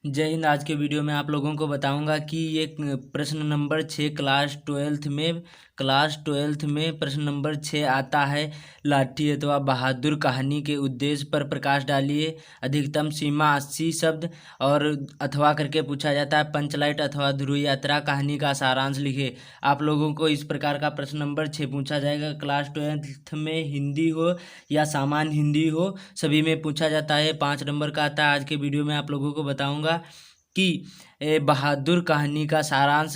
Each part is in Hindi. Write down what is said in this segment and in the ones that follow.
जय हिंद। आज के वीडियो में आप लोगों को बताऊंगा कि ये प्रश्न नंबर 6 क्लास ट्वेल्थ में प्रश्न नंबर 6 आता है। लाठी अथवा बहादुर कहानी के उद्देश्य पर प्रकाश डालिए। अधिकतम सीमा 80 शब्द और अथवा करके पूछा जाता है। पंचलाइट अथवा ध्रुव यात्रा कहानी का सारांश लिखे। आप लोगों को इस प्रकार का प्रश्न नंबर 6 पूछा जाएगा। क्लास 12th में हिंदी हो या सामान्य हिंदी हो, सभी में पूछा जाता है। 5 नंबर का आता है। आज के वीडियो में आप लोगों को बताऊंगा कि बहादुर कहानी का सारांश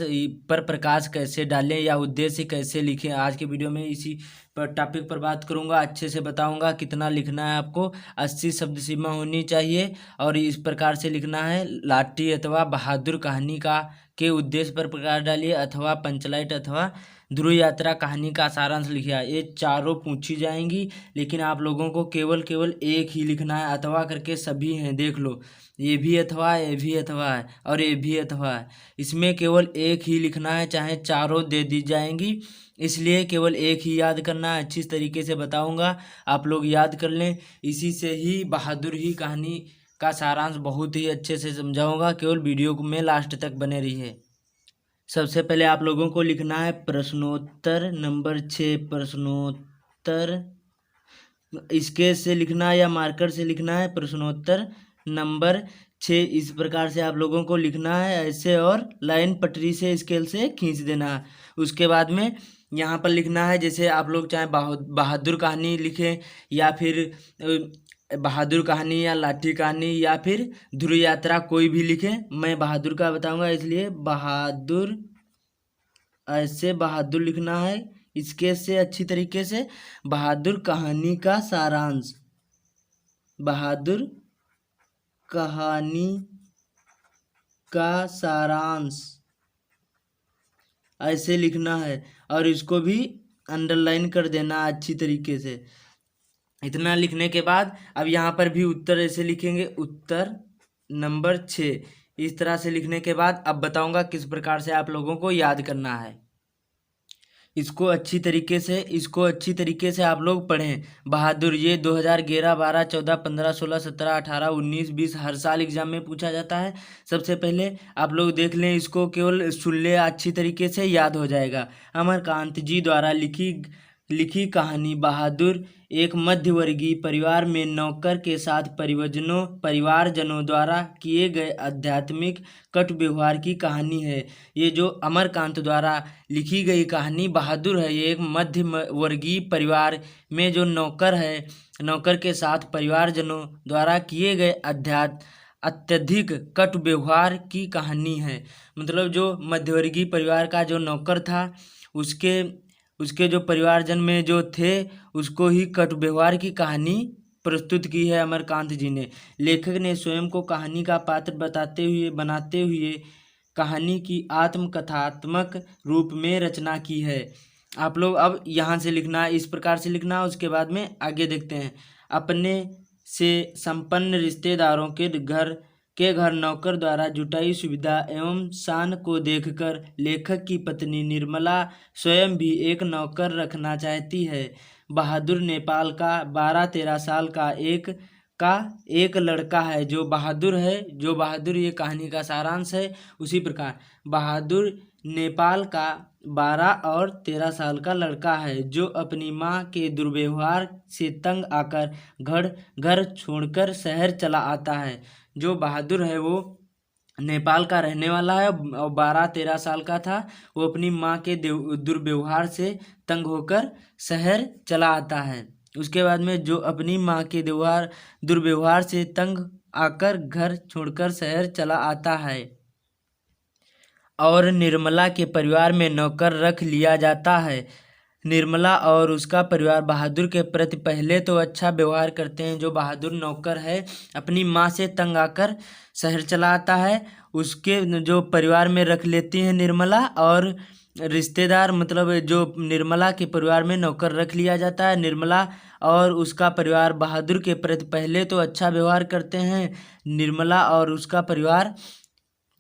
पर प्रकाश कैसे डालें या उद्देश्य कैसे लिखें। आज के वीडियो में इसी पर टॉपिक पर बात करूंगा। अच्छे से बताऊंगा कितना लिखना है आपको। 80 शब्द सीमा होनी चाहिए और इस प्रकार से लिखना है। लाठी अथवा बहादुर कहानी का के उद्देश्य पर प्रकाश डालिए, अथवा पंचलाइट अथवा ध्रुव यात्रा कहानी का सारांश लिखिए। ये चारों पूछी जाएंगी, लेकिन आप लोगों को केवल एक ही लिखना है। अथवा करके सभी हैं, देख लो, ये भी अथवा है, ये भी अथवा है और ये भी अथवा है। इसमें केवल एक ही लिखना है, चाहे चारों दे दी जाएंगी, इसलिए केवल एक ही याद करना है। अच्छी तरीके से बताऊंगा, आप लोग याद कर लें। इसी से ही बहादुर ही कहानी का सारांश बहुत ही अच्छे से समझाऊंगा। केवल वीडियो में लास्ट तक बने रहिए। सबसे पहले आप लोगों को लिखना है प्रश्नोत्तर नंबर 6। प्रश्नोत्तर स्केच से लिखना है या मार्कर से लिखना है। प्रश्नोत्तर नंबर 6 इस प्रकार से आप लोगों को लिखना है, ऐसे, और लाइन पटरी से स्केल से खींच देना है। उसके बाद में यहाँ पर लिखना है, जैसे आप लोग चाहे बहादुर कहानी लिखें या फिर बहादुर कहानी या लाठी कहानी या फिर ध्रुव यात्रा, कोई भी लिखें। मैं बहादुर का बताऊंगा, इसलिए बहादुर, ऐसे बहादुर लिखना है इसके से अच्छी तरीके से। बहादुर कहानी का सारांश, बहादुर कहानी का सारांश ऐसे लिखना है और इसको भी अंडरलाइन कर देना अच्छी तरीके से। इतना लिखने के बाद अब यहाँ पर भी उत्तर ऐसे लिखेंगे, उत्तर नंबर 6 इस तरह से लिखने के बाद अब बताऊंगा किस प्रकार से आप लोगों को याद करना है। इसको अच्छी तरीके से आप लोग पढ़ें। बहादुर ये 2011, 12, 14, 15, 16, 17, 18, 19, 20 हर साल एग्जाम में पूछा जाता है। सबसे पहले आप लोग देख लें, इसको केवल सुन ले, अच्छी तरीके से याद हो जाएगा। अमरकांत जी द्वारा लिखी कहानी बहादुर एक मध्यवर्गीय परिवार में नौकर के साथ परिवारजनों द्वारा किए गए आध्यात्मिक कटु व्यवहार की कहानी है। ये जो अमरकांत द्वारा लिखी गई कहानी बहादुर है, ये एक मध्य वर्गीय परिवार में जो नौकर है, नौकर के साथ परिवारजनों द्वारा किए गए अत्यधिक कटु व्यवहार की कहानी है। मतलब जो मध्यवर्गीय परिवार का जो नौकर था, उसके जो परिवारजन में जो थे, उसको ही कटु व्यवहार की कहानी प्रस्तुत की है अमरकांत जी ने। लेखक ने स्वयं को कहानी का पात्र बनाते हुए कहानी की आत्मकथात्मक रूप में रचना की है। आप लोग अब यहाँ से लिखना, इस प्रकार से लिखना। उसके बाद में आगे देखते हैं। अपने से संपन्न रिश्तेदारों के घर नौकर द्वारा जुटाई सुविधा एवं शान को देखकर लेखक की पत्नी निर्मला स्वयं भी एक नौकर रखना चाहती है। बहादुर नेपाल का 12-13 साल का एक लड़का है। जो बहादुर ये कहानी का सारांश है। उसी प्रकार बहादुर नेपाल का 12 और 13 साल का लड़का है, जो अपनी माँ के दुर्व्यवहार से तंग आकर घर छोड़कर शहर चला आता है। जो बहादुर है वो नेपाल का रहने वाला है और 12-13 साल का था। वो अपनी माँ के दुर्व्यवहार से तंग होकर शहर चला आता है। उसके बाद में जो अपनी माँ के दुर्व्यवहार से तंग आकर घर छोड़कर शहर चला आता है और निर्मला के परिवार में नौकर रख लिया जाता है। निर्मला और उसका परिवार बहादुर के प्रति पहले तो अच्छा व्यवहार करते हैं। जो बहादुर नौकर है अपनी माँ से तंग आकर शहर चला आता है, उसके जो परिवार में रख लेती हैं निर्मला, और रिश्तेदार मतलब जो निर्मला के परिवार में नौकर रख लिया जाता है। निर्मला और उसका परिवार बहादुर के प्रति पहले तो अच्छा व्यवहार करते हैं। निर्मला और उसका परिवार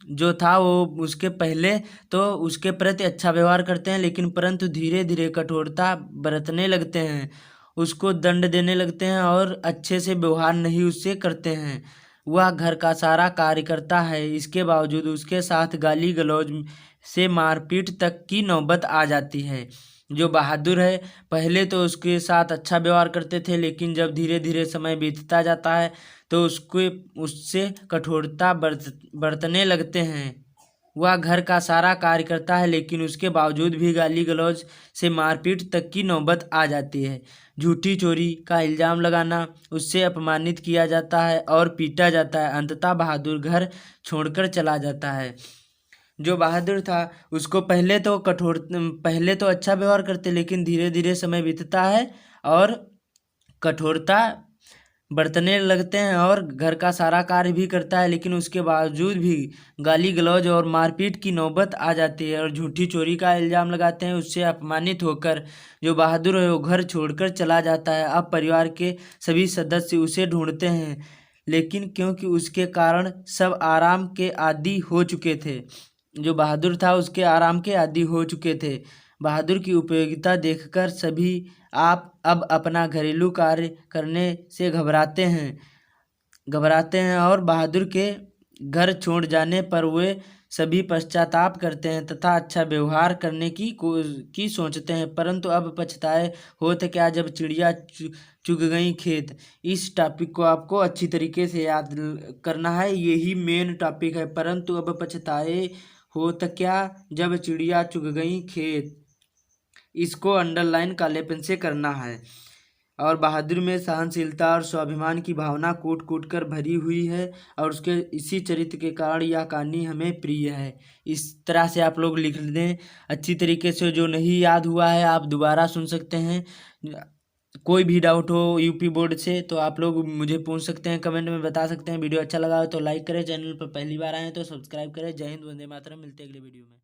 जो था वो उसके पहले तो उसके प्रति अच्छा व्यवहार करते हैं, लेकिन परंतु धीरे धीरे कठोरता बरतने लगते हैं, उसको दंड देने लगते हैं और अच्छे से व्यवहार नहीं उससे करते हैं। वह घर का सारा कार्य करता है, इसके बावजूद उसके साथ गाली गलौज से मारपीट तक की नौबत आ जाती है। जो बहादुर है, पहले तो उसके साथ अच्छा व्यवहार करते थे, लेकिन जब धीरे धीरे समय बीतता जाता है तो उससे कठोरता बरतने लगते हैं। वह घर का सारा कार्य करता है, लेकिन उसके बावजूद भी गाली गलौज से मारपीट तक की नौबत आ जाती है। झूठी चोरी का इल्ज़ाम लगाना, उससे अपमानित किया जाता है और पीटा जाता है। अंततः बहादुर घर छोड़कर चला जाता है। जो बहादुर था उसको पहले तो अच्छा व्यवहार करते, लेकिन धीरे धीरे समय बीतता है और कठोरता बरतने लगते हैं और घर का सारा कार्य भी करता है, लेकिन उसके बावजूद भी गाली गलौज और मारपीट की नौबत आ जाती है और झूठी चोरी का इल्ज़ाम लगाते हैं। उससे अपमानित होकर जो बहादुर है वो घर छोड़कर चला जाता है। अब परिवार के सभी सदस्य उसे ढूंढते हैं, लेकिन क्योंकि उसके कारण सब आराम के आदी हो चुके थे। जो बहादुर था उसके आराम के आदी हो चुके थे। बहादुर की उपयोगिता देखकर सभी आप अब अपना घरेलू कार्य करने से घबराते हैं और बहादुर के घर छोड़ जाने पर वे सभी पश्चाताप करते हैं तथा अच्छा व्यवहार करने की सोचते हैं, परंतु अब पछताए होत क्या जब चिड़िया चुग गई खेत। इस टॉपिक को आपको अच्छी तरीके से याद करना है, यही मेन टॉपिक है। परंतु अब पछताए होत क्या जब चिड़िया चुग गई खेत, इसको अंडरलाइन काले पेन से करना है। और बहादुर में सहनशीलता और स्वाभिमान की भावना कूट कूट कर भरी हुई है और उसके इसी चरित्र के कारण यह कहानी हमें प्रिय है। इस तरह से आप लोग लिख दें अच्छी तरीके से। जो नहीं याद हुआ है आप दोबारा सुन सकते हैं। कोई भी डाउट हो यूपी बोर्ड से तो आप लोग मुझे पूछ सकते हैं, कमेंट में बता सकते हैं। वीडियो अच्छा लगा हो तो लाइक करें, चैनल पर पहली बार आए तो सब्सक्राइब करें। जय हिंद, वंदे मातरम। मिलते हैं अगले वीडियो में।